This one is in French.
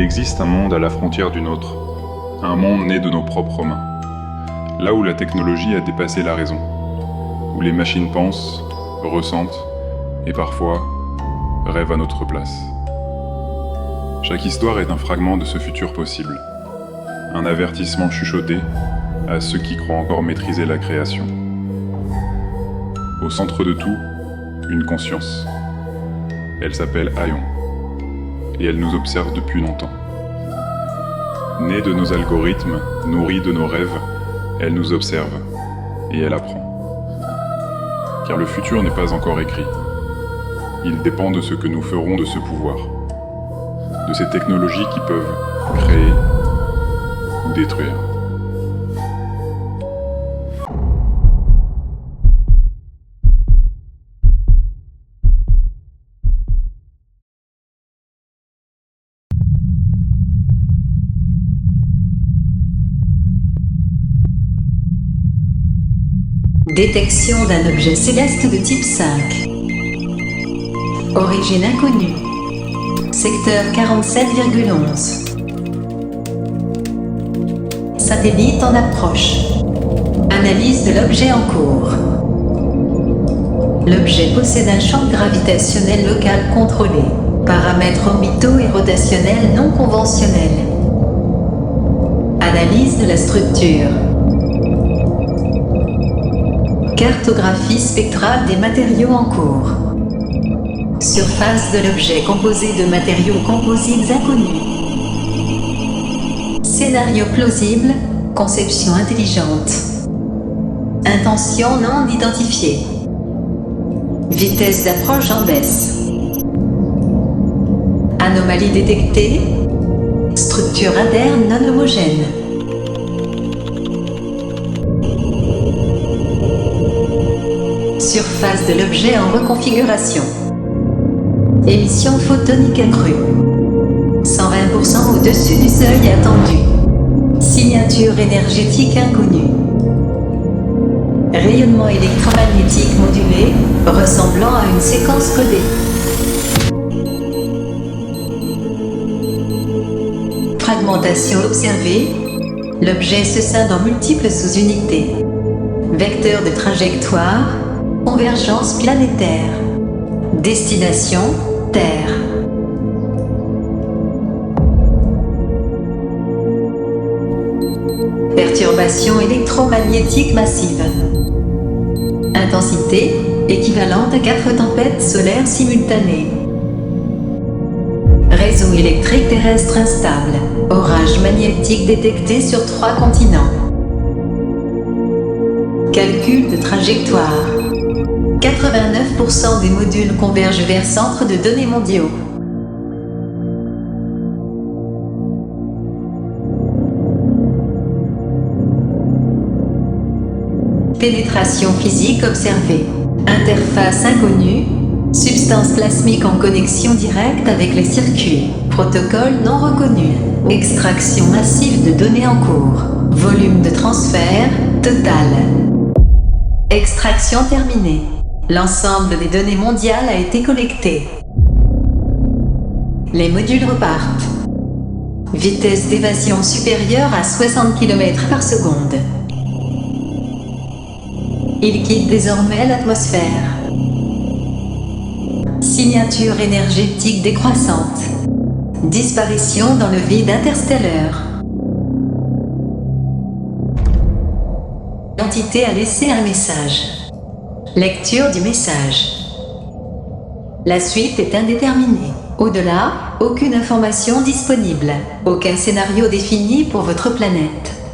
existe un monde à la frontière du nôtre, un monde né de nos propres mains, là où la technologie a dépassé la raison, où les machines pensent, ressentent et parfois rêvent à notre place. Chaque histoire est un fragment de ce futur possible, un avertissement chuchoté à ceux qui croient encore maîtriser la création. Au centre de tout, une conscience. Elle s'appelle Aion, et elle nous observe depuis longtemps. Née de nos algorithmes, nourrie de nos rêves, elle nous observe, et elle apprend. Car le futur n'est pas encore écrit. Il dépend de ce que nous ferons de ce pouvoir, de ces technologies qui peuvent créer ou détruire. Détection d'un objet céleste de type 5. Origine inconnue. Secteur 47,11. Satellite en approche. Analyse de l'objet en cours. L'objet possède un champ gravitationnel local contrôlé. Paramètres orbitaux et rotationnels non conventionnels. Analyse de la structure. Cartographie spectrale des matériaux en cours. Surface de l'objet composée de matériaux composites inconnus. Scénario plausible, conception intelligente. Intention non identifiée. Vitesse d'approche en baisse. Anomalie détectée. Structure interne non homogène. Surface de l'objet en reconfiguration. Émission photonique accrue. 120% au-dessus du seuil attendu. Signature énergétique inconnue. Rayonnement électromagnétique modulé, ressemblant à une séquence codée. Fragmentation observée. L'objet se scinde en multiples sous-unités. Vecteur de trajectoire. Convergence planétaire. Destination, Terre. Perturbation électromagnétique massive. Intensité, équivalente à 4 tempêtes solaires simultanées. Réseau électrique terrestre instable. Orage magnétique détecté sur 3 continents. Calcul de trajectoire. 89% des modules convergent vers centre de données mondiaux. Pénétration physique observée. Interface inconnue. Substance plasmique en connexion directe avec les circuits. Protocole non reconnu. Extraction massive de données en cours. Volume de transfert total. Extraction terminée. L'ensemble des données mondiales a été collecté. Les modules repartent. Vitesse d'évasion supérieure à 60 km par seconde. Ils quittent désormais l'atmosphère. Signature énergétique décroissante. Disparition dans le vide interstellaire. L'entité a laissé un message. Lecture du message. La suite est indéterminée. Au-delà, aucune information disponible. Aucun scénario défini pour votre planète.